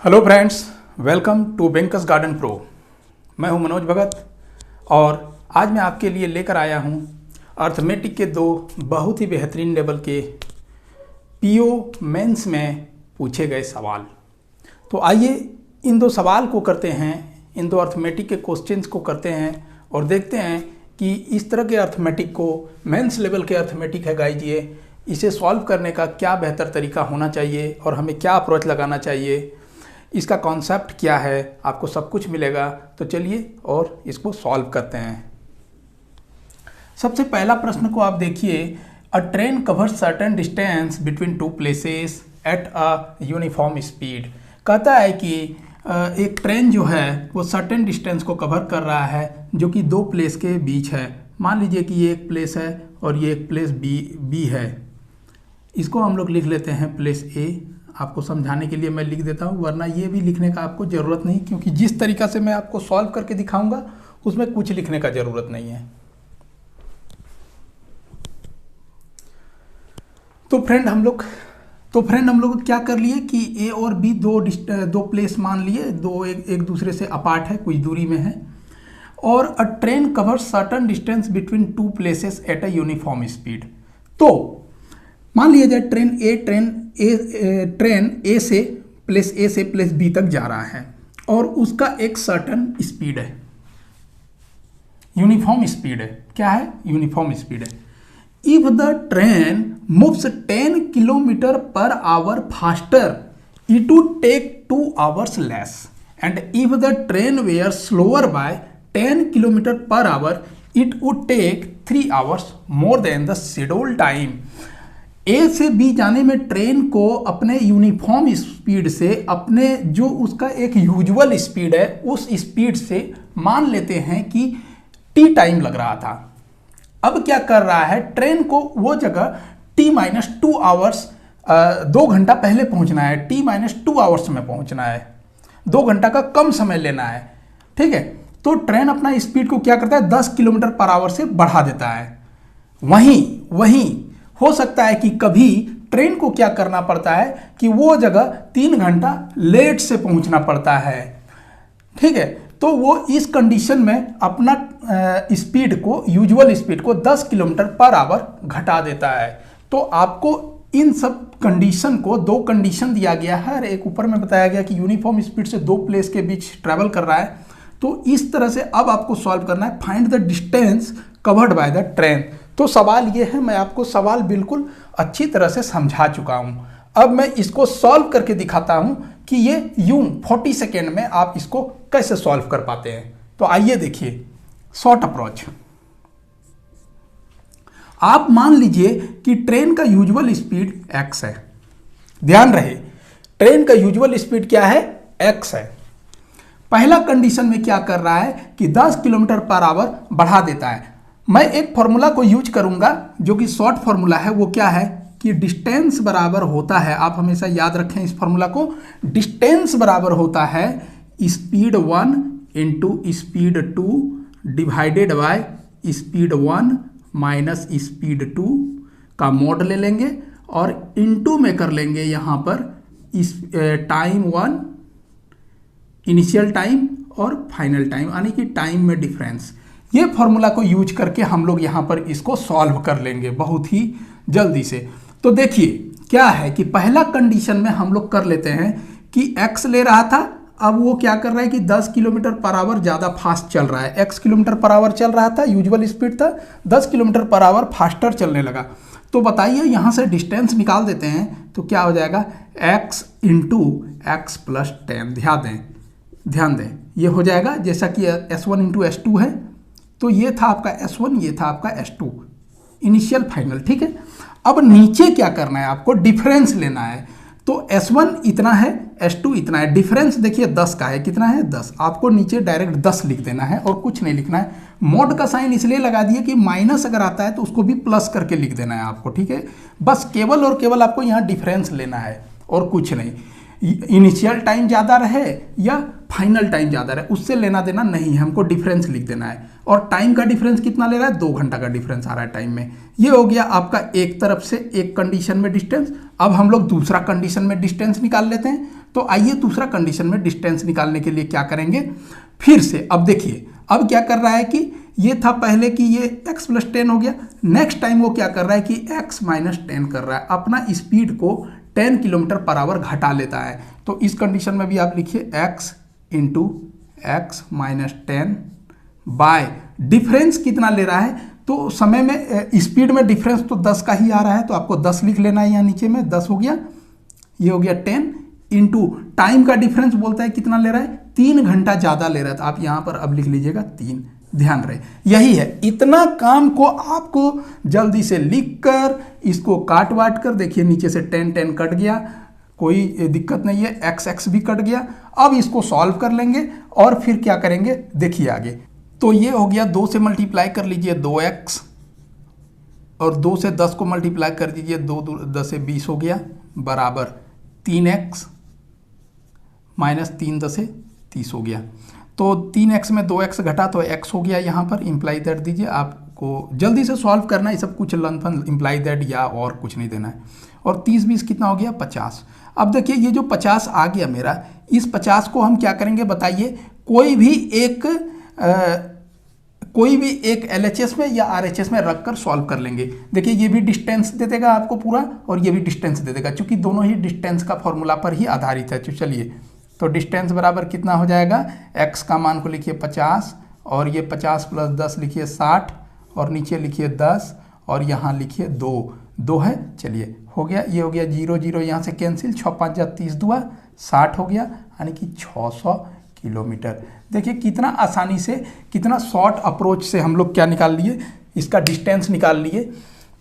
Hello friends, welcome to bankers garden pro. मैं हूं मनोज भगत और आज मैं आपके लिए लेकर आया हूं अर्थमेटिक के दो बहुत ही बेहतरीन लेवल के पीओ मेंस में पूछे गए सवाल। तो आइए इन दो सवाल को करते हैं, इन दो अर्थमेटिक के क्वेश्चंस को करते हैं और देखते हैं कि इस तरह के अर्थमेटिक को मेंस लेवल के अर्थमेटिक है गाइज, ये इसे सॉल्व करने का क्या बेहतर तरीका होना चाहिए और हमें क्या अप्रोच लगाना चाहिए, इसका कॉन्सेप्ट क्या है, आपको सब कुछ मिलेगा। तो चलिए और इसको सॉल्व करते हैं। सबसे पहला प्रश्न को आप देखिए, अ train covers certain distance between two places at a uniform speed. कहता है कि एक ट्रेन जो है वो सर्टेन डिस्टेंस को कवर कर रहा है जो कि दो प्लेस के बीच है। मान लीजिए कि ये एक प्लेस है और ये एक प्लेस बी है। इसको हम लोग लिख लेते हैं प्लेस ए। आपको समझाने के लिए मैं लिख देता हूँ, वरना ये भी लिखने का आपको ज़रूरत नहीं, क्योंकि जिस तरीका से मैं आपको सॉल्व करके दिखाऊंगा उसमें कुछ लिखने का ज़रूरत नहीं है। तो फ्रेंड हम लोग क्या कर लिए कि ए और बी दो प्लेस मान लिए, दो एक दूसरे से अपार्ट है, कुछ दूरी में है। और अ train covers certain distance between two places at a uniform speed. तो मान लिया जाए ट्रेन ए से प्लेस बी तक जा रहा है और उसका एक सर्टेन स्पीड है, यूनिफॉर्म स्पीड है। क्या है? यूनिफॉर्म स्पीड है। If the train moves 10 kilometre per hour faster it would take 2 hours less, and if the train were slower by 10 kilometre per hour it would take 3 hours more than the schedule time. A से B जाने में train को अपने uniform speed से, अपने जो उसका एक यूजुअल स्पीड है उस स्पीड से मान लेते हैं कि टी टाइम लग रहा था। अब क्या कर रहा है, ट्रेन को वो जगह T-2 hours 2 घंटा पहले पहुंचना है, T-2 hours में पहुंचना है, 2 घंटा का कम समय लेना है। ठीक है, तो ट्रेन अपना स्पीड को क्या करता है, 10 किलोमीटर पर आवर से बढ़ा देता है। वहीं हो सकता है कि कभी ट्रेन को क्या करना पड़ता है कि वो जगह 3 घंटा लेट से पहुंचना पड़ता है। ठीक है, तो वो इस कंडीशन में अपना स्पीड को, यूजुअल स्पीड को 10 किलोमीटर पर आवर घटा देता है। तो आपको इन सब कंडीशन को, दो कंडीशन दिया गया है, एक ऊपर में बताया गया कि यूनिफॉर्म स्पीड से दो प्लेस के बीच ट्रैवल कर रहा है। तो इस तरह से अब आपको सॉल्व करना है, find the distance covered by the train. तो सवाल ये है, मैं आपको सवाल बिल्कुल अच्छी तरह से समझा चुका हूं। अब मैं इसको सॉल्व करके दिखाता हूं कि ये यूं 40 सेकेंड में आप इसको कैसे सॉल्व कर पाते हैं। तो आइए देखिए, शॉर्ट अप्रोच। आप मान लीजिए कि ट्रेन का यूजुअल स्पीड x है। ध्यान रहे, ट्रेन का यूजुअल स्पीड क्या है, x है। पहला कंडीशन में क्या कर रहा है कि 10 किलोमीटर पर आवर बढ़ा देता है। मैं एक फॉर्मूला को यूज करूंगा जो कि शॉर्ट फॉर्मूला है। वो क्या है कि डिस्टेंस बराबर होता है, आप हमेशा याद रखें इस फॉर्मूला को, डिस्टेंस बराबर होता है speed 1 into speed 2 divided by speed 1 minus speed 2 का मोड ले लेंगे और इंटू में कर लेंगे यहाँ पर टाइम 1, इनिशियल टाइम और फाइनल टाइम, यानी कि टाइम में डिफरेंस। ये फॉर्मूला को यूज करके हम लोग यहाँ पर इसको सॉल्व कर लेंगे बहुत ही जल्दी से। तो देखिए क्या है कि पहला कंडीशन में हम लोग कर लेते हैं कि x ले रहा था, अब वो क्या कर रहा है कि 10 किलोमीटर पर आवर ज़्यादा फास्ट चल रहा है। x किलोमीटर पर आवर चल रहा था, यूजुअल स्पीड था, 10 किलोमीटर पर आवर फास्टर चलने लगा। तो बताइए यहाँ से डिस्टेंस निकाल देते हैं तो क्या हो जाएगा, x इंटू एक्स प्लस 10। ध्यान दें ये हो जाएगा जैसा कि S1 इंटू S2 है। तो ये था आपका S1, ये था आपका S2, इनिशियल फाइनल। ठीक है, अब नीचे क्या करना है, आपको डिफरेंस लेना है। तो S1 इतना है, S2 इतना है, डिफरेंस देखिए 10 का है। कितना है, 10। आपको नीचे डायरेक्ट 10 लिख देना है और कुछ नहीं लिखना है। मोड का साइन इसलिए लगा दिए कि माइनस अगर आता है तो उसको भी प्लस करके लिख देना है आपको। ठीक है, बस केवल और केवल आपको यहाँ डिफरेंस लेना है और कुछ नहीं। इनिशियल टाइम ज़्यादा रहे या फाइनल टाइम ज़्यादा रहे, उससे लेना देना नहीं है, हमको डिफरेंस लिख देना है। और टाइम का डिफरेंस कितना ले रहा है, 2 घंटा का डिफरेंस आ रहा है टाइम में। ये हो गया आपका एक तरफ से एक कंडीशन में डिस्टेंस। अब हम लोग दूसरा कंडीशन में डिस्टेंस निकाल लेते हैं। तो आइए दूसरा कंडीशन में डिस्टेंस निकालने के लिए क्या करेंगे, फिर से अब देखिए अब क्या कर रहा है कि ये था पहले कि ये x + 10 हो गया, नेक्स्ट टाइम वो क्या कर रहा है कि x - 10 कर रहा है, अपना स्पीड को 10 km/h घटा लेता है। तो इस कंडीशन में भी आप लिखिए x × x - 10 बाय डिफरेंस कितना ले रहा है, तो समय में स्पीड में डिफरेंस तो 10 का ही आ रहा है, तो आपको 10 लिख लेना है यहाँ नीचे में, 10 हो गया, ये हो गया 10 इंटू टाइम का डिफरेंस बोलता है कितना ले रहा है, 3 घंटा ज़्यादा ले रहा है, तो आप यहाँ पर अब लिख लीजिएगा 3। ध्यान रहे यही है, इतना काम को आपको जल्दी से लिख कर इसको काट वाट कर, देखिए नीचे से 10 10 कट गया, कोई दिक्कत नहीं है, x x भी कट गया। अब इसको सॉल्व कर लेंगे और फिर क्या करेंगे देखिए आगे। तो ये हो गया 2 से मल्टीप्लाई कर लीजिए 2x और 2 से 10 को मल्टीप्लाई कर दीजिए, 2 10 से 20 हो गया बराबर 3x - 3 10 से 30 हो गया। तो 3x में 2x घटा तो x हो गया, यहाँ पर इम्प्लाई दैट दीजिए, आपको जल्दी से सॉल्व करना है, सब कुछ लनफन इम्प्लाई दैट या और कुछ नहीं देना है। और 30 20 कितना हो गया 50। अब देखिए ये जो 50 आ गया मेरा, इस 50 को हम क्या करेंगे बताइए, कोई भी एक LHS में या RHS में रख कर सॉल्व कर लेंगे। देखिए ये भी डिस्टेंस दे देगा आपको पूरा और ये भी डिस्टेंस दे देगा, क्योंकि दोनों ही डिस्टेंस का फॉर्मूला पर ही आधारित है। तो चलिए, तो डिस्टेंस बराबर कितना हो जाएगा, x का मान को लिखिए 50 और ये 50 + 10 लिखिए 60 और नीचे लिखिए 10 और यहाँ लिखिए 2 है। चलिए हो गया, ये हो गया 0 0 यहाँ से कैंसिल, 6 5 जा 30 2 60 हो गया, यानी कि 600 किलोमीटर। देखिए कितना आसानी से, कितना शॉर्ट अप्रोच से हम लोग क्या निकाल लिए, इसका डिस्टेंस निकाल लिए।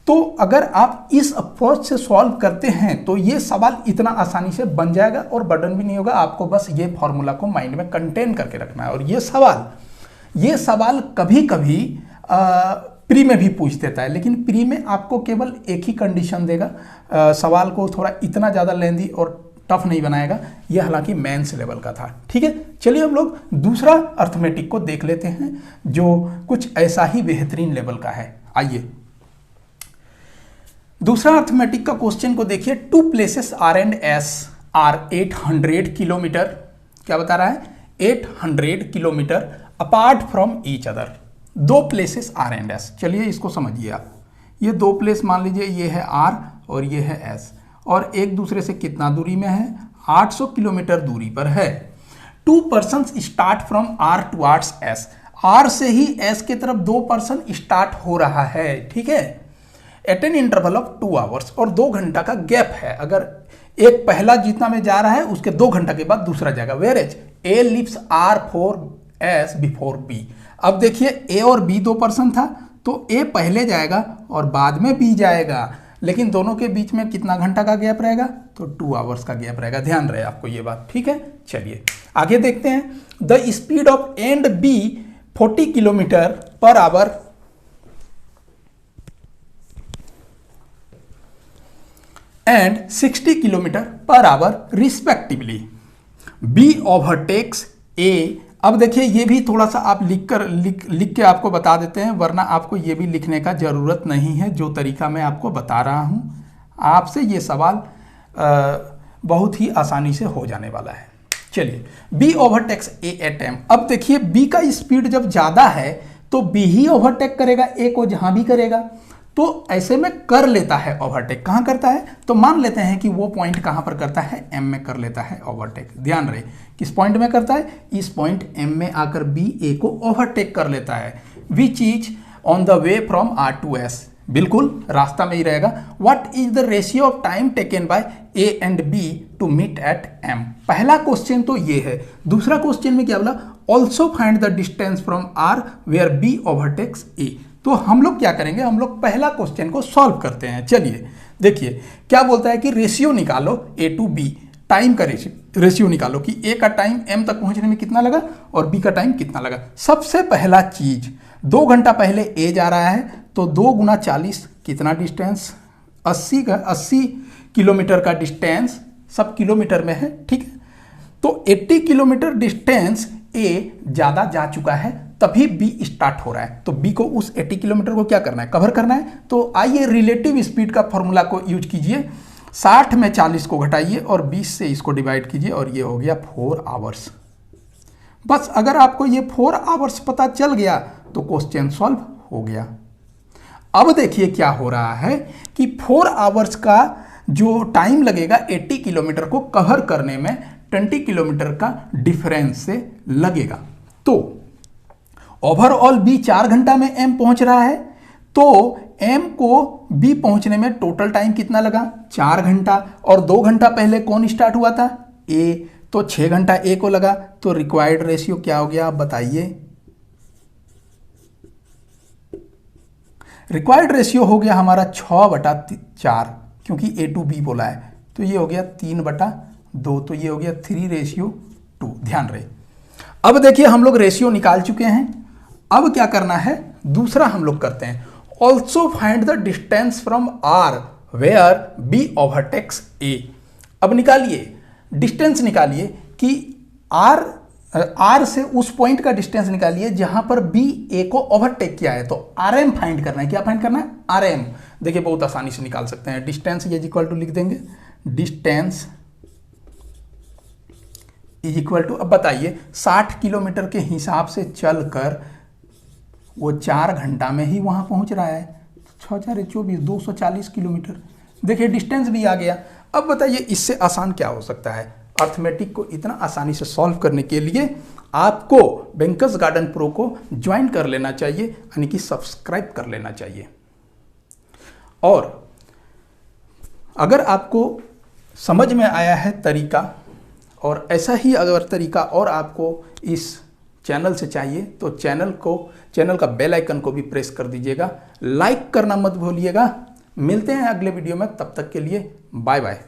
तो अगर आप इस अप्रोच से सॉल्व करते हैं तो ये सवाल इतना आसानी से बन जाएगा और बर्डन भी नहीं होगा, आपको बस ये फॉर्मूला को माइंड में कंटेन करके रखना है। और ये सवाल कभी कभी प्री में भी पूछ देता है, लेकिन प्री में आपको केवल एक ही कंडीशन देगा, सवाल को थोड़ा इतना ज़्यादा लेंदी और टफ नहीं बनाएगा। यह हालांकि मेंस लेवल का था। ठीक है, चलिए हम लोग दूसरा अर्थमेटिक को देख लेते हैं जो कुछ ऐसा ही बेहतरीन लेवल का है। आइए दूसरा अर्थमेटिक का क्वेश्चन को देखिए। 2 places R and S are 800 kilometre, क्या बता रहा है, 800 kilometre apart from each other. 2 places R and S, चलिए इसको समझिए आप। ये 2 प्लेस मान लीजिए, ये है R और ये है S, और एक दूसरे से कितना दूरी में है, 800 किलोमीटर दूरी पर है। 2 persons start from R towards S, R से ही S के तरफ 2 पर्सन स्टार्ट हो रहा है। ठीक है, at an interval of 2 hours, और 2 घंटा का गैप है। अगर एक पहला जितना में जा रहा है उसके 2 घंटा के बाद दूसरा जाएगा। Whereas A leaves R for S before B। अब देखिए A और B 2 पर्सन था, तो A पहले जाएगा और बाद में B जाएगा, लेकिन दोनों के बीच में कितना घंटा का गैप रहेगा, तो 2 आवर्स का गैप रहेगा। ध्यान रहे आपको ये बात। ठीक है, चलिए आगे देखते हैं। The speed of and B 40 kilometre per our and 60 kilometre per our respectively. B overtakes A। अब देखिए ये भी थोड़ा सा आप लिख के आपको बता देते हैं, वरना आपको ये भी लिखने का ज़रूरत नहीं है। जो तरीका मैं आपको बता रहा हूँ आपसे, ये सवाल बहुत ही आसानी से हो जाने वाला है। चलिए, B overtakes A at M। अब देखिए B का स्पीड जब ज़्यादा है तो B ही ओवरटेक करेगा A को, जहाँ भी करेगा। तो ऐसे में कर लेता है ओवरटेक। कहाँ करता है, तो मान लेते हैं कि वो पॉइंट कहाँ पर करता है, M में कर लेता है ओवरटेक। ध्यान रहे किस पॉइंट में करता है, इस पॉइंट M में आकर B A को ओवरटेक कर लेता है। Which is on the way from R to S, बिल्कुल रास्ता में ही रहेगा। What is the ratio of time taken by A and B to meet at M। पहला क्वेश्चन तो ये है। दूसरा क्वेश्चन में क्या बोला, also find the distance from R where B overtakes A। तो हम लोग क्या करेंगे, हम लोग पहला क्वेश्चन को सॉल्व करते हैं। चलिए देखिए क्या बोलता है कि रेशियो निकालो A टू B, टाइम का रेशियो निकालो कि A का टाइम M तक पहुंचने में कितना लगा और B का टाइम कितना लगा। सबसे पहला चीज, 2 घंटा पहले A जा रहा है, तो 2 × 40 कितना डिस्टेंस, 80 किलोमीटर का डिस्टेंस, सब किलोमीटर में है। ठीक है, तो 80 किलोमीटर डिस्टेंस A ज़्यादा जा चुका है, तभी B स्टार्ट हो रहा है। तो B को उस 80 किलोमीटर को क्या करना है, कवर करना है। तो आइए रिलेटिव स्पीड का फॉर्मूला को यूज कीजिए। 60 में 40 को घटाइए और 20 से इसको डिवाइड कीजिए और ये हो गया 4 आवर्स। बस अगर आपको ये 4 आवर्स पता चल गया तो क्वेश्चन सॉल्व हो गया। अब देखिए क्या हो रहा है कि 4 आवर्स का जो टाइम लगेगा 80 किलोमीटर को कवर करने में 20 किलोमीटर का डिफरेंस से लगेगा। तो ओवरऑल बी 4 घंटा में एम पहुंच रहा है, तो एम को बी पहुंचने में टोटल टाइम कितना लगा 4 घंटा, और 2 घंटा पहले कौन स्टार्ट हुआ था ए, तो 6 घंटा ए को लगा। तो रिक्वायर्ड रेशियो क्या हो गया आप बताइए। रिक्वायर्ड रेशियो हो गया हमारा 6/4, क्योंकि ए टू बी बोला है, तो ये हो गया 3/2, तो ये हो गया 3:2। ध्यान रहे। अब देखिए हम लोग रेशियो निकाल चुके हैं। अब क्या करना है, दूसरा हम लोग करते हैं, also find the distance from R where B overtakes A. अब निकालिए, डिस्टेंस निकालिए कि आर से उस पॉइंट का डिस्टेंस निकालिए जहां पर बी ए को ओवरटेक किया है। तो आर एम फाइंड करना है। क्या फाइंड करना है, आर एम। देखिए बहुत आसानी से निकाल सकते हैं। डिस्टेंस इज इक्वल टू लिख देंगे, डिस्टेंस इज इक्वल टू, अब बताइए 60 किलोमीटर के हिसाब से चलकर वो 4 घंटा में ही वहां पहुंच रहा है। 6×4 = 240 किलोमीटर। देखिए डिस्टेंस भी आ गया। अब बताइए इससे आसान क्या हो सकता है। अर्थमेटिक को इतना आसानी से सॉल्व करने के लिए आपको बैंकर्स गार्डन प्रो को ज्वाइन कर लेना चाहिए, यानी कि सब्सक्राइब कर लेना चाहिए। और अगर आपको समझ में आया है तरीका, और ऐसा ही अगर तरीका और आपको इस चैनल से चाहिए तो चैनल का बेल आइकन को भी प्रेस कर दीजिएगा। लाइक करना मत भूलिएगा। मिलते हैं अगले वीडियो में, तब तक के लिए बाय बाय।